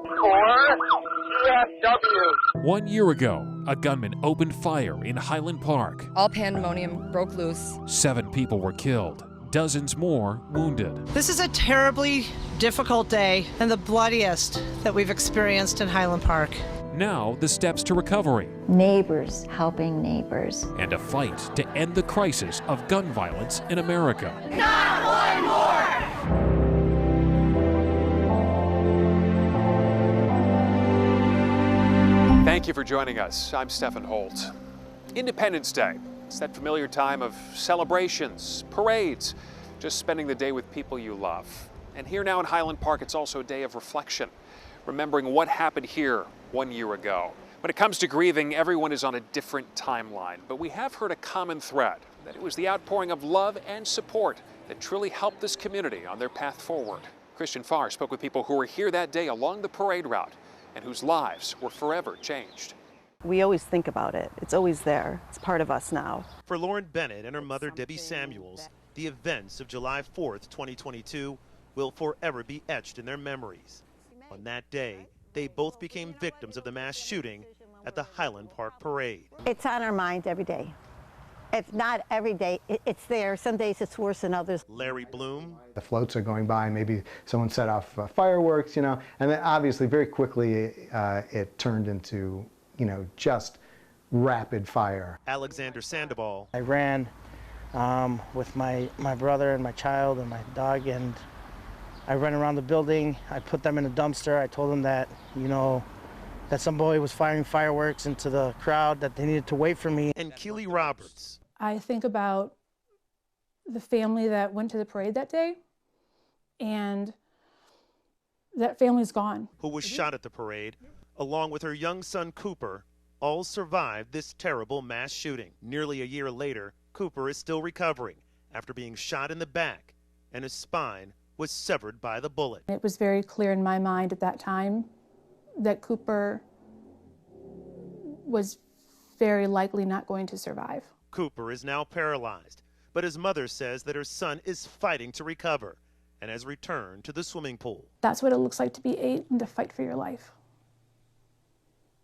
or CFW. 1 year ago, a gunman opened fire in Highland Park. All pandemonium broke loose. 7 people were killed, dozens more wounded. This is a terribly difficult day and the bloodiest that we've experienced in Highland Park. Now, the steps to recovery. Neighbors helping neighbors. And a fight to end the crisis of gun violence in America. Not one more! Thank you for joining us. I'm Stephen Holt. Independence Day. It's that familiar time of celebrations, parades, just spending the day with people you love. And here now in Highland Park, it's also a day of reflection, remembering what happened here 1 year ago. When it comes to grieving, everyone is on a different timeline, but we have heard a common thread, that it was the outpouring of love and support that truly helped this community on their path forward. Christian Farr spoke with people who were here that day along the parade route and whose lives were forever changed. We always think about it. It's always there. It's part of us now. For Lauren Bennett and her mother Debbie Samuels, the events of July 4th, 2022 will forever be etched in their memories. On that day, they both became victims of the mass shooting at the Highland Park Parade. It's on our mind every day. If not every day, it's there. Some days it's worse than others. Larry Bloom. The floats are going by, maybe someone set off fireworks, and then obviously very quickly it turned into, just rapid fire. Alexander Sandoval. I ran with my brother and my child and my dog, and I ran around the building. I put them in a dumpster. I told them that, that some boy was firing fireworks into the crowd, that they needed to wait for me. And Keely Roberts. I think about the family that went to the parade that day, and that family's gone. Who was shot at the parade, along with her young son Cooper, all survived this terrible mass shooting. Nearly a year later, Cooper is still recovering after being shot in the back, and his spine was severed by the bullet. It was very clear in my mind at that time that Cooper was very likely not going to survive. Cooper is now paralyzed, but his mother says that her son is fighting to recover and has returned to the swimming pool. That's what it looks like to be 8 and to fight for your life.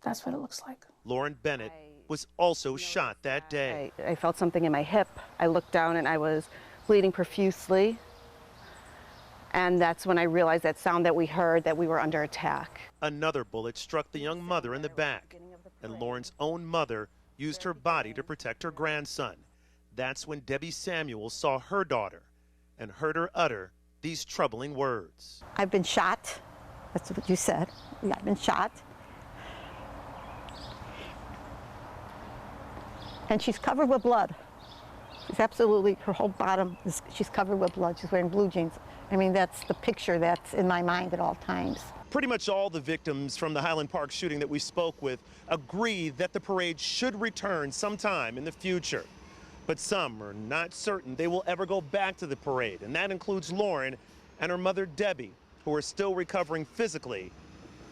That's what it looks like. Lauren Bennett was also shot that day. I felt something in my hip. I looked down and I was bleeding profusely. And that's when I realized that sound that we heard, that we were under attack. Another bullet struck the young mother in the back, and Lauren's own mother used her body to protect her grandson. That's when Debbie Samuels saw her daughter and heard her utter these troubling words. I've been shot. That's what you said. Yeah, I've been shot. And she's covered with blood. She's absolutely, her whole bottom, she's covered with blood. She's wearing blue jeans. I mean, that's the picture that's in my mind at all times. Pretty much all the victims from the Highland Park shooting that we spoke with agree that the parade should return sometime in the future. But some are not certain they will ever go back to the parade, and that includes Lauren and her mother Debbie, who are still recovering physically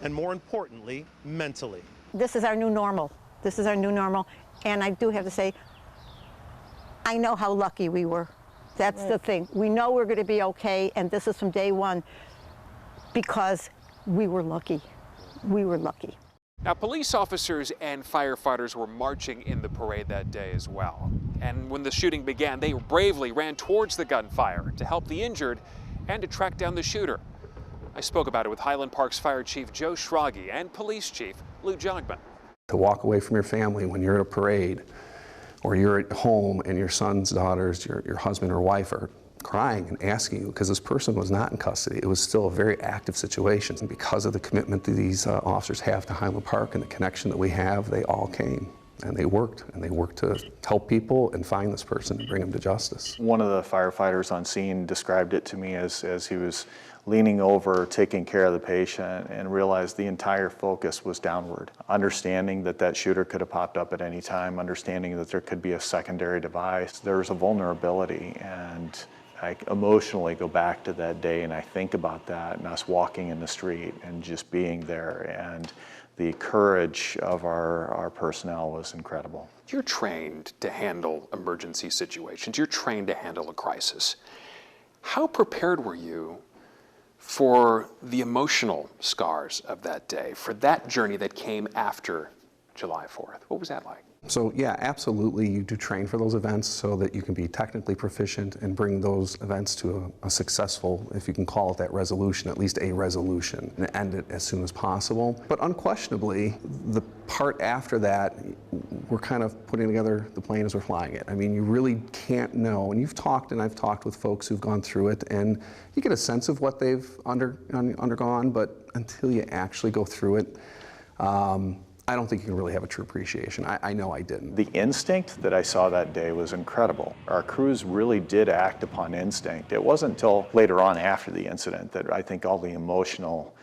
and, more importantly, mentally. This is our new normal. This is our new normal. And I do have to say, I know how lucky we were. That's the thing. We know we're going to be okay, and this is from day one because we were lucky. We were lucky. Now, police officers and firefighters were marching in the parade that day as well. And when the shooting began, they bravely ran towards the gunfire to help the injured and to track down the shooter. I spoke about it with Highland Park's Fire Chief Joe Schrage and Police Chief Lou Jogman. To walk away from your family when you're at a parade, or you're at home and your son's daughters, your husband or wife are crying and asking you, because this person was not in custody. It was still a very active situation. And because of the commitment that these officers have to Highland Park and the connection that we have, they all came. And they worked to help people and find this person and bring him to justice. One of the firefighters on scene described it to me as he was leaning over, taking care of the patient, and realized the entire focus was downward. Understanding that that shooter could have popped up at any time, understanding that there could be a secondary device, there's a vulnerability, and I emotionally go back to that day and I think about that and us walking in the street and just being there, and the courage of our personnel was incredible. You're trained to handle emergency situations. You're trained to handle a crisis. How prepared were you for the emotional scars of that day, for that journey that came after July 4th. What was that like? So yeah, absolutely, you do train for those events so that you can be technically proficient and bring those events to a successful, if you can call it that, resolution, at least a resolution, and end it as soon as possible. But unquestionably, the part after that, we're kind of putting together the plane as we're flying it. I mean, you really can't know, and you've talked, and I've talked with folks who've gone through it, and you get a sense of what they've undergone, but until you actually go through it, I don't think you can really have a true appreciation. I know I didn't. The instinct that I saw that day was incredible. Our crews really did act upon instinct. It wasn't until later on after the incident that I think all the emotional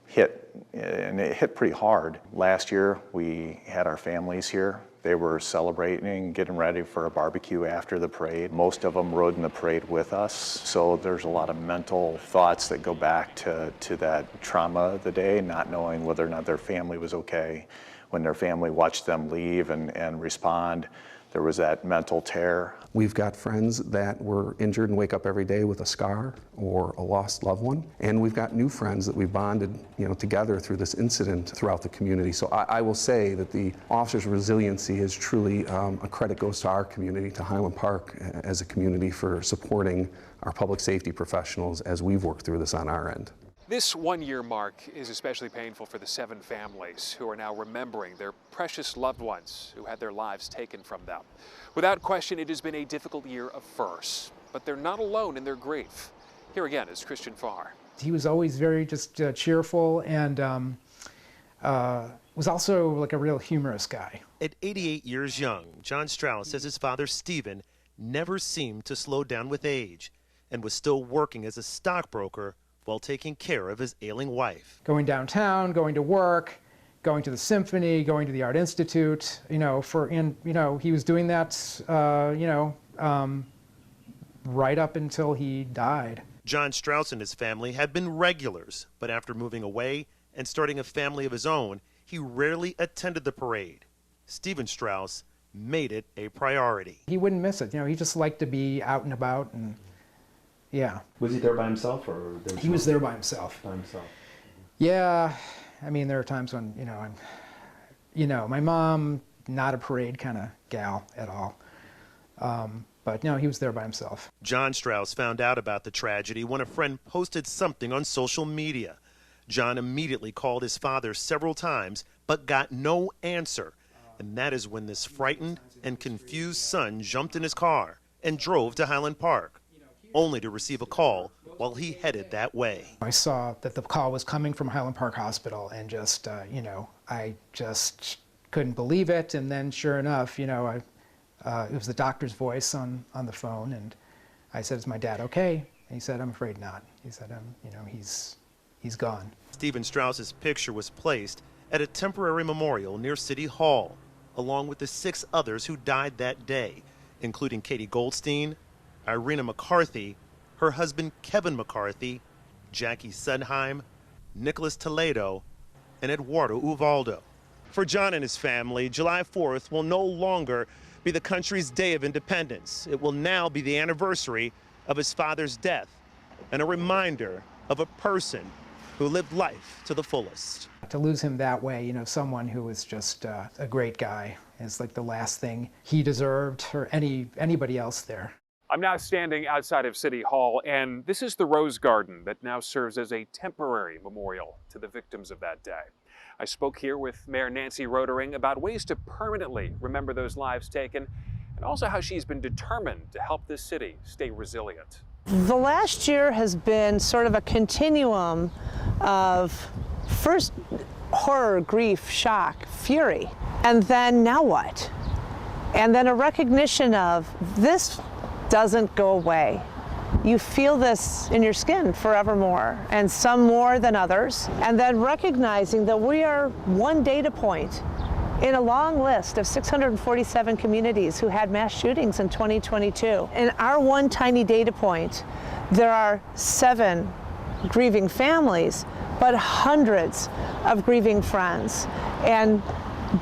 hit, and it hit pretty hard. Last year, we had our families here. They were celebrating, getting ready for a barbecue after the parade. Most of them rode in the parade with us, so there's a lot of mental thoughts that go back to that trauma of the day, not knowing whether or not their family was okay. When their family watched them leave and respond, there was that mental tear. We've got friends that were injured and wake up every day with a scar or a lost loved one. And we've got new friends that we've bonded, together through this incident throughout the community. So I will say that the officers' resiliency is truly a credit goes to our community, to Highland Park as a community, for supporting our public safety professionals as we've worked through this on our end. This one-year mark is especially painful for the 7 families who are now remembering their precious loved ones who had their lives taken from them. Without question, it has been a difficult year of firsts, but they're not alone in their grief. Here again is Christian Farr. He was always very just cheerful, and was also like a real humorous guy. At 88 years young, John Strauss says his father, Stephen, never seemed to slow down with age and was still working as a stockbroker while taking care of his ailing wife. Going downtown, going to work, going to the symphony, going to the Art Institute, he was doing that, right up until he died. John Strauss and his family had been regulars, but after moving away and starting a family of his own, he rarely attended the parade. Stephen Strauss made it a priority. He wouldn't miss it. He just liked to be out and about, and yeah. Was he there by himself, or he was there by himself? By himself. Yeah, I mean, there are times when my mom, not a parade kind of gal at all, but he was there by himself. John Strauss found out about the tragedy when a friend posted something on social media. John immediately called his father several times, but got no answer. And that is when this frightened and confused son jumped in his car and drove to Highland Park, only to receive a call while he headed that way. I saw that the call was coming from Highland Park Hospital, and just, I just couldn't believe it. And then sure enough, it was the doctor's voice on the phone, and I said, "Is my dad okay?" And he said, "I'm afraid not." He said, he's gone. Stephen Strauss's picture was placed at a temporary memorial near City Hall, along with the 6 others who died that day, including Katie Goldstein, Irina McCarthy, her husband Kevin McCarthy, Jackie Sudheim, Nicholas Toledo, and Eduardo Uvaldo. For John and his family, July 4th will no longer be the country's Day of Independence. It will now be the anniversary of his father's death, and a reminder of a person who lived life to the fullest. To lose him that way, someone who was just a great guy, is like the last thing he deserved, or anybody else there. I'm now standing outside of City Hall, and this is the Rose Garden that now serves as a temporary memorial to the victims of that day. I spoke here with Mayor Nancy Rotering about ways to permanently remember those lives taken, and also how she's been determined to help this city stay resilient. The last year has been sort of a continuum of first horror, grief, shock, fury, and then now what? And then a recognition of this doesn't go away. You feel this in your skin forevermore, and some more than others. And then recognizing that we are one data point in a long list of 647 communities who had mass shootings in 2022. In our one tiny data point, there are 7 grieving families, but hundreds of grieving friends, and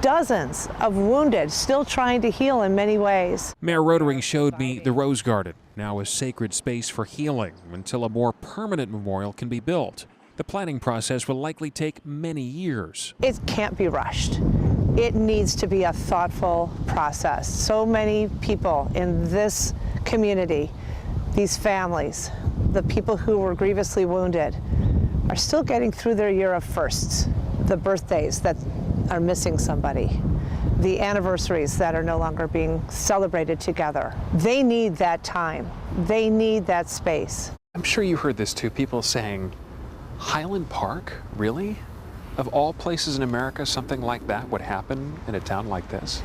dozens of wounded still trying to heal in many ways. Mayor Rotering showed me the Rose Garden, now a sacred space for healing until a more permanent memorial can be built. The planning process will likely take many years. It can't be rushed. It needs to be a thoughtful process. So many people in this community, these families, the people who were grievously wounded, are still getting through their year of firsts, the birthdays that are missing somebody, the anniversaries that are no longer being celebrated together. They need that time. They need that space. I'm sure you heard this too, people saying, Highland Park, really? Of all places in America, something like that would happen in a town like this?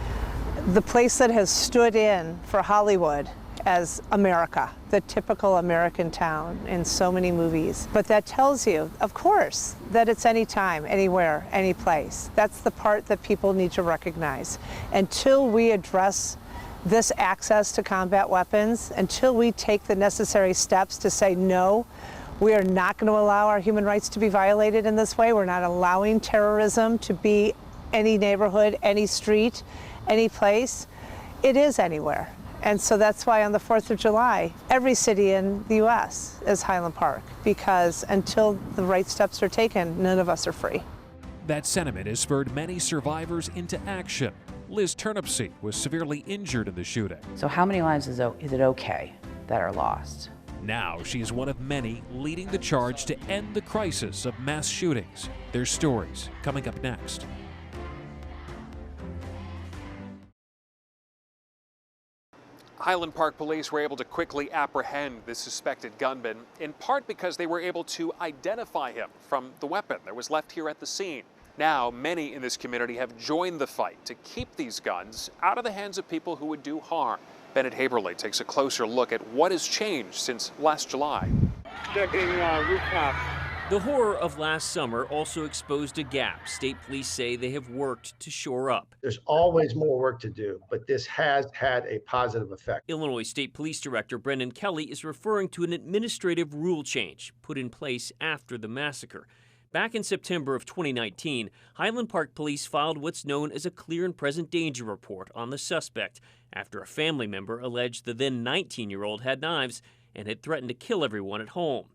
The place that has stood in for Hollywood as America, the typical American town in so many movies. But that tells you, of course, that it's anytime, anywhere, any place. That's the part that people need to recognize. Until we address this access to combat weapons, until we take the necessary steps to say no, we are not going to allow our human rights to be violated in this way. We're not allowing terrorism to be any neighborhood, any street, any place. It is anywhere. And so that's why on the 4th of July, every city in the U.S. is Highland Park, because until the right steps are taken, none of us are free. That sentiment has spurred many survivors into action. Liz Turnipseed was severely injured in the shooting. So how many lives is it okay that are lost? Now she is one of many leading the charge to end the crisis of mass shootings. Their stories coming up next. Highland Park police were able to quickly apprehend the suspected gunman, in part because they were able to identify him from the weapon that was left here at the scene. Now, many in this community have joined the fight to keep these guns out of the hands of people who would do harm. Bennett Haberle takes a closer look at what has changed since last July. Checking rooftop. The horror of last summer also exposed a gap state police say they have worked to shore up. There's always more work to do, but this has had a positive effect. Illinois State Police Director Brendan Kelly is referring to an administrative rule change put in place after the massacre. Back in September of 2019, Highland Park Police filed what's known as a clear and present danger report on the suspect after a family member alleged the then 19-year-old had knives and had threatened to kill everyone at home.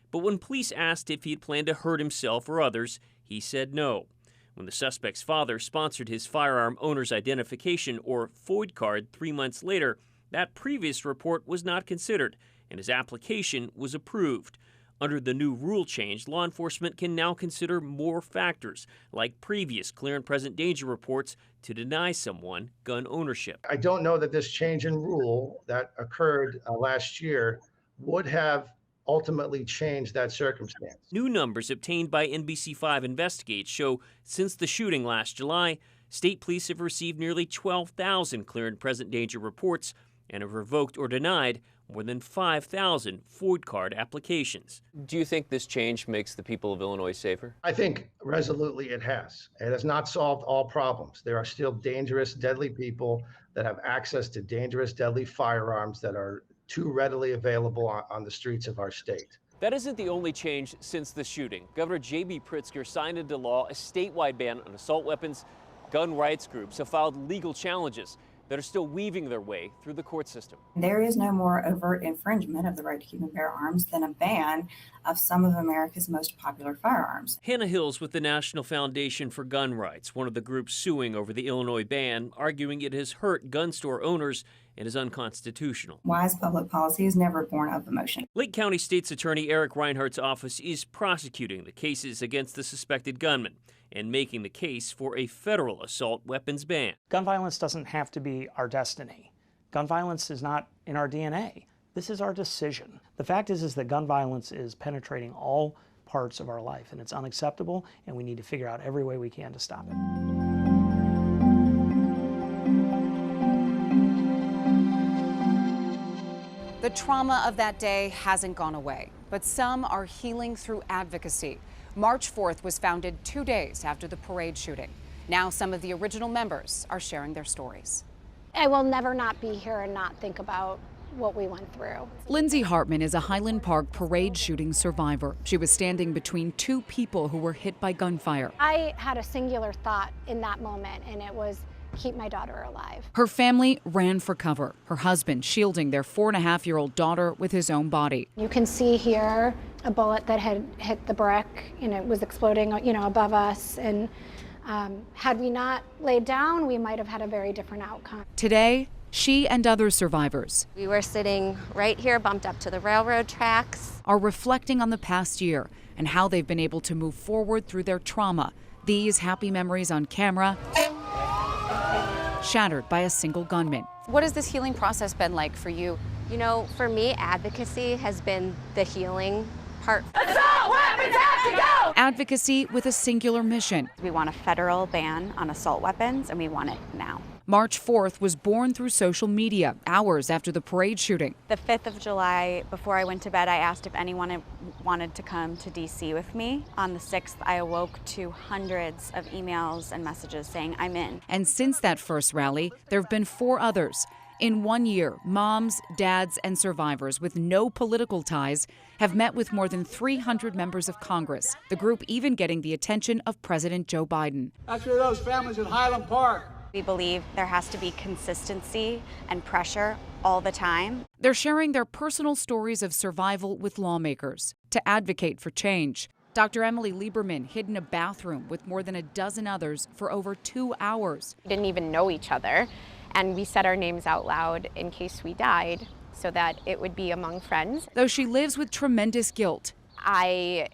But when police asked if he had planned to hurt himself or others, he said no. When the suspect's father sponsored his firearm owner's identification, or FOID card, 3 months later, that previous report was not considered, and his application was approved. Under the new rule change, law enforcement can now consider more factors, like previous clear and present danger reports, to deny someone gun ownership. I don't know that this change in rule that occurred last year would have ultimately changed that circumstance. New numbers obtained by NBC5 Investigates show since the shooting last July, state police have received nearly 12,000 clear and present danger reports and have revoked or denied more than 5,000 FOID card applications. Do you think this change makes the people of Illinois safer? I think resolutely it has. It has not solved all problems. There are still dangerous, deadly people that have access to dangerous, deadly firearms that are too readily available on the streets of our state. That isn't the only change since the shooting. Governor J.B. Pritzker signed into law a statewide ban on assault weapons. Gun rights groups have filed legal challenges that are still weaving their way through the court system. There is no more overt infringement of the right to keep and bear arms than a ban of some of America's most popular firearms. Hannah Hills with the National Foundation for Gun Rights, one of the groups suing over the Illinois ban, arguing it has hurt gun store owners and is unconstitutional. Wise public policy is never born of emotion. Lake County State's Attorney Eric Reinhardt's office is prosecuting the cases against the suspected gunman and making the case for a federal assault weapons ban. Gun violence doesn't have to be our destiny. Gun violence is not in our DNA. This is our decision. The fact is that gun violence is penetrating all parts of our life, and it's unacceptable, and we need to figure out every way we can to stop it. The trauma of that day hasn't gone away, but some are healing through advocacy. March 4th was founded 2 days after the parade shooting. Now some of the original members are sharing their stories. I will never not be here and not think about what we went through. Lindsay Hartman is a Highland Park parade shooting survivor. She was standing between two people who were hit by gunfire. I had a singular thought in that moment, and it was, keep my daughter alive. Her family ran for cover, her husband shielding their 4.5-year-old daughter with his own body. You can see here a bullet that had hit the brick and it was exploding, above us. And had we not laid down, we might have had a very different outcome. Today, she and other survivors We were sitting right here, bumped up to the railroad tracks. are reflecting on the past year and how they've been able to move forward through their trauma. These happy memories on camera, shattered by a single gunman. What has this healing process been like for you? For me, advocacy has been the healing part. Assault weapons have to go! Advocacy with a singular mission. We want a federal ban on assault weapons, and we want it now. March 4th was born through social media, hours after the parade shooting. The 5th of July, before I went to bed, I asked if anyone wanted to come to DC with me. On the 6th, I awoke to hundreds of emails and messages saying, I'm in. And since that first rally, there have been 4 others. In 1 year, moms, dads, and survivors with no political ties have met with more than 300 members of Congress, the group even getting the attention of President Joe Biden. That's for those families in Highland Park. We believe there has to be consistency and pressure all the time. They're sharing their personal stories of survival with lawmakers to advocate for change. Dr. Emily Lieberman hid in a bathroom with more than a dozen others for over 2 hours. We didn't even know each other, and we said our names out loud in case we died so that it would be among friends. Though she lives with tremendous guilt. I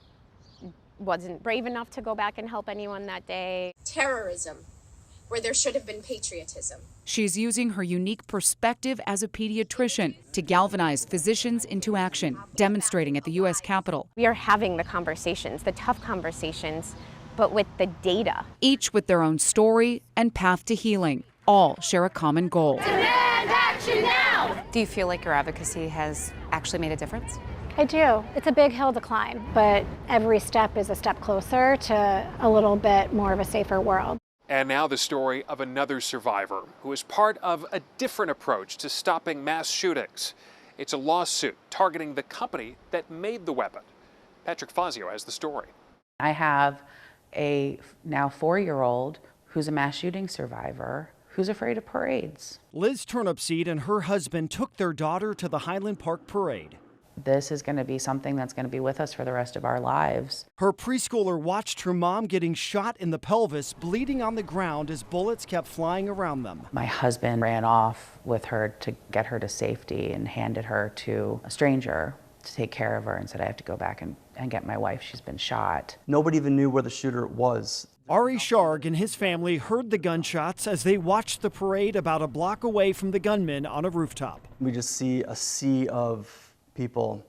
wasn't brave enough to go back and help anyone that day. Terrorism, where there should have been patriotism. She's using her unique perspective as a pediatrician to galvanize physicians into action, demonstrating at the U.S. Capitol. We are having the conversations, the tough conversations, but with the data. Each with their own story and path to healing. All share a common goal. Demand action now! Do you feel like your advocacy has actually made a difference? I do. It's a big hill to climb, but every step is a step closer to a little bit more of a safer world. And now the story of another survivor who is part of a different approach to stopping mass shootings. It's a lawsuit targeting the company that made the weapon. Patrick Fazio has the story. I have a now 4-year-old who's a mass shooting survivor who's afraid of parades. Liz Turnipseed and her husband took their daughter to the Highland Park parade. This is going to be something that's going to be with us for the rest of our lives. Her preschooler watched her mom getting shot in the pelvis, bleeding on the ground as bullets kept flying around them. My husband ran off with her to get her to safety and handed her to a stranger to take care of her and said, I have to go back and get my wife. She's been shot. Nobody even knew where the shooter was. Ari Sharg and his family heard the gunshots as they watched the parade about a block away from the gunman on a rooftop. We just see a sea of people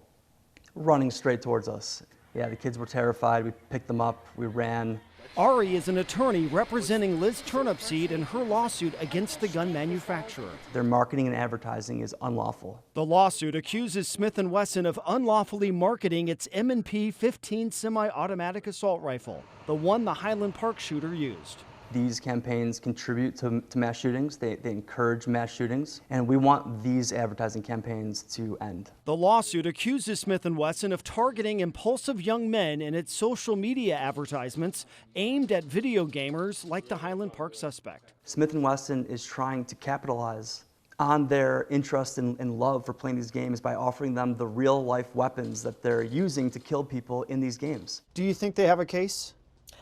running straight towards us. Yeah, the kids were terrified. We picked them up, we ran. Ari is an attorney representing Liz Turnipseed in her lawsuit against the gun manufacturer. Their marketing and advertising is unlawful. The lawsuit accuses Smith & Wesson of unlawfully marketing its M&P 15 semi-automatic assault rifle, the one the Highland Park shooter used. These campaigns contribute to mass shootings, they encourage mass shootings, and we want these advertising campaigns to end. The lawsuit accuses Smith & Wesson of targeting impulsive young men in its social media advertisements aimed at video gamers like the Highland Park suspect. Smith & Wesson is trying to capitalize on their interest and love for playing these games by offering them the real-life weapons that they're using to kill people in these games. Do you think they have a case?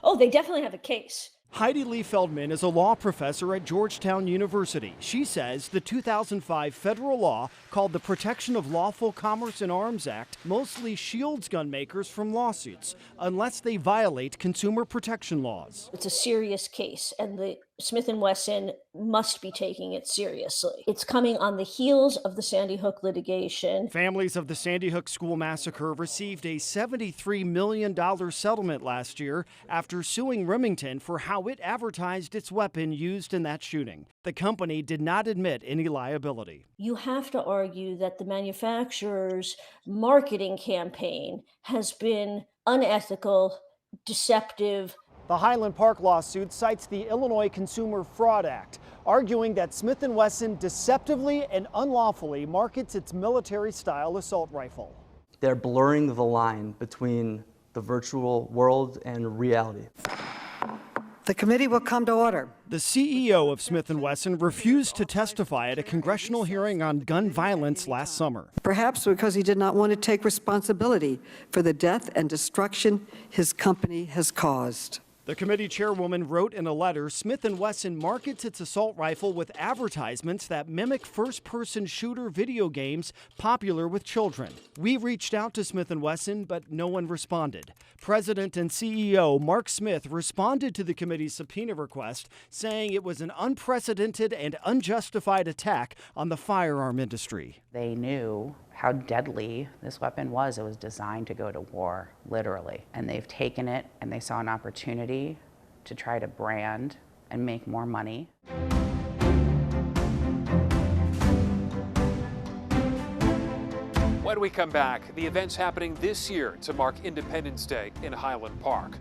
Oh, they definitely have a case. Heidi Lee Feldman is a law professor at Georgetown University. She says the 2005 federal law called the Protection of Lawful Commerce in Arms Act mostly shields gun makers from lawsuits unless they violate consumer protection laws. It's a serious case, and the Smith & Wesson must be taking it seriously. It's coming on the heels of the Sandy Hook litigation. Families of the Sandy Hook school massacre received a $73 million settlement last year after suing Remington for how it advertised its weapon used in that shooting. The company did not admit any liability. You have to argue that the manufacturer's marketing campaign has been unethical, deceptive. The Highland Park lawsuit cites the Illinois Consumer Fraud Act, arguing that Smith & Wesson deceptively and unlawfully markets its military-style assault rifle. They're blurring the line between the virtual world and reality. The committee will come to order. The CEO of Smith & Wesson refused to testify at a congressional hearing on gun violence last summer. Perhaps because he did not want to take responsibility for the death and destruction his company has caused. The committee chairwoman wrote in a letter, Smith & Wesson markets its assault rifle with advertisements that mimic first-person shooter video games popular with children. We reached out to Smith & Wesson, but no one responded. President and CEO Mark Smith responded to the committee's subpoena request, saying it was an unprecedented and unjustified attack on the firearm industry. They knew how deadly this weapon was. It was designed to go to war, literally. And they've taken it and they saw an opportunity to try to brand and make more money. When we come back, the events happening this year to mark Independence Day in Highland Park.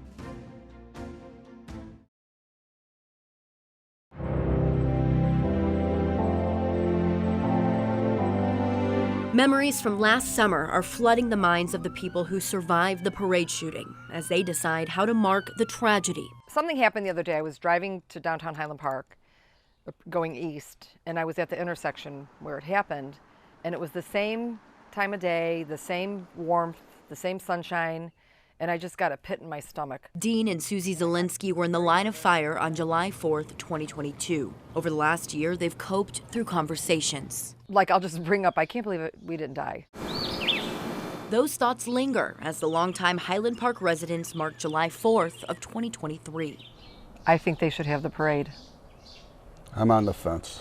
Memories from last summer are flooding the minds of the people who survived the parade shooting as they decide how to mark the tragedy. Something happened the other day. I was driving to downtown Highland Park, going east, and I was at the intersection where it happened, and it was the same time of day, the same warmth, the same sunshine, and I just got a pit in my stomach. Dean and Susie Zielinski were in the line of fire on July 4th, 2022. Over the last year, they've coped through conversations. Like, I'll just bring up, I can't believe we didn't die. Those thoughts linger as the longtime Highland Park residents mark July 4th of 2023. I think they should have the parade. I'm on the fence.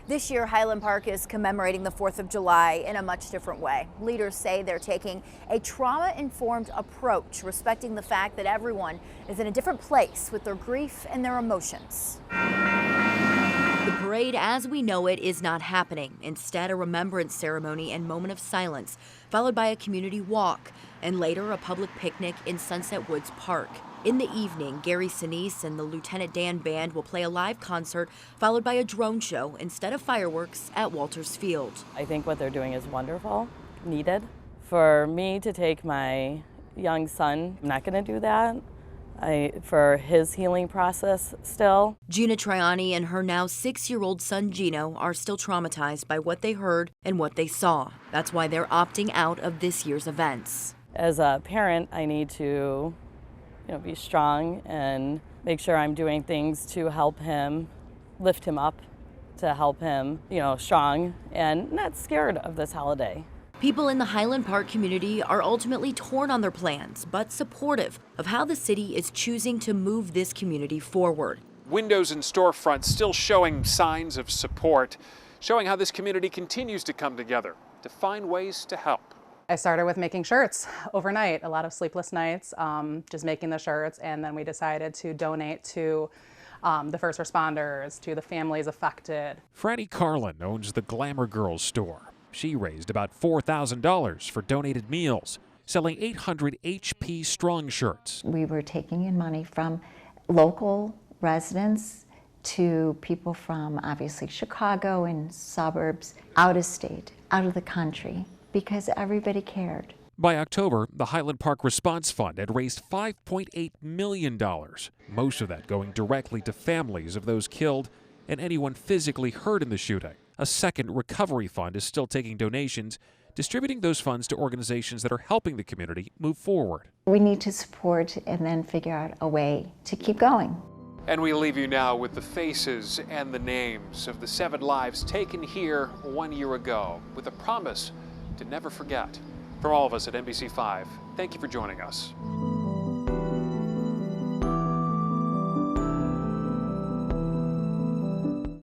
This year, Highland Park is commemorating the 4th of July in a much different way. Leaders say they're taking a trauma-informed approach, respecting the fact that everyone is in a different place with their grief and their emotions. The parade as we know it is not happening. Instead, a remembrance ceremony and moment of silence, followed by a community walk, and later a public picnic in Sunset Woods Park. In the evening, Gary Sinise and the Lieutenant Dan Band will play a live concert, followed by a drone show instead of fireworks at Walters Field. I think what they're doing is wonderful, needed. For me to take my young son, I'm not going to do that. For his healing process still. Gina Triani and her now 6-year-old son Gino are still traumatized by what they heard and what they saw. That's why they're opting out of this year's events. As a parent, I need to be strong and make sure I'm doing things to help him, lift him up, to help him, strong and not scared of this holiday. People in the Highland Park community are ultimately torn on their plans, but supportive of how the city is choosing to move this community forward. Windows and storefronts still showing signs of support, showing how this community continues to come together to find ways to help. I started with making shirts overnight, a lot of sleepless nights, just making the shirts, and then we decided to donate to the first responders, to the families affected. Franny Carlin owns the Glamour Girls store. She raised about $4,000 for donated meals, selling 800 HP Strong shirts. We were taking in money from local residents to people from obviously Chicago and suburbs, out of state, out of the country, because everybody cared. By October, the Highland Park Response Fund had raised $5.8 million, most of that going directly to families of those killed and anyone physically hurt in the shooting. A second recovery fund is still taking donations, distributing those funds to organizations that are helping the community move forward. We need to support and then figure out a way to keep going. And we leave you now with the faces and the names of the 7 lives taken here 1 year ago, with a promise to never forget. From all of us at NBC5, thank you for joining us.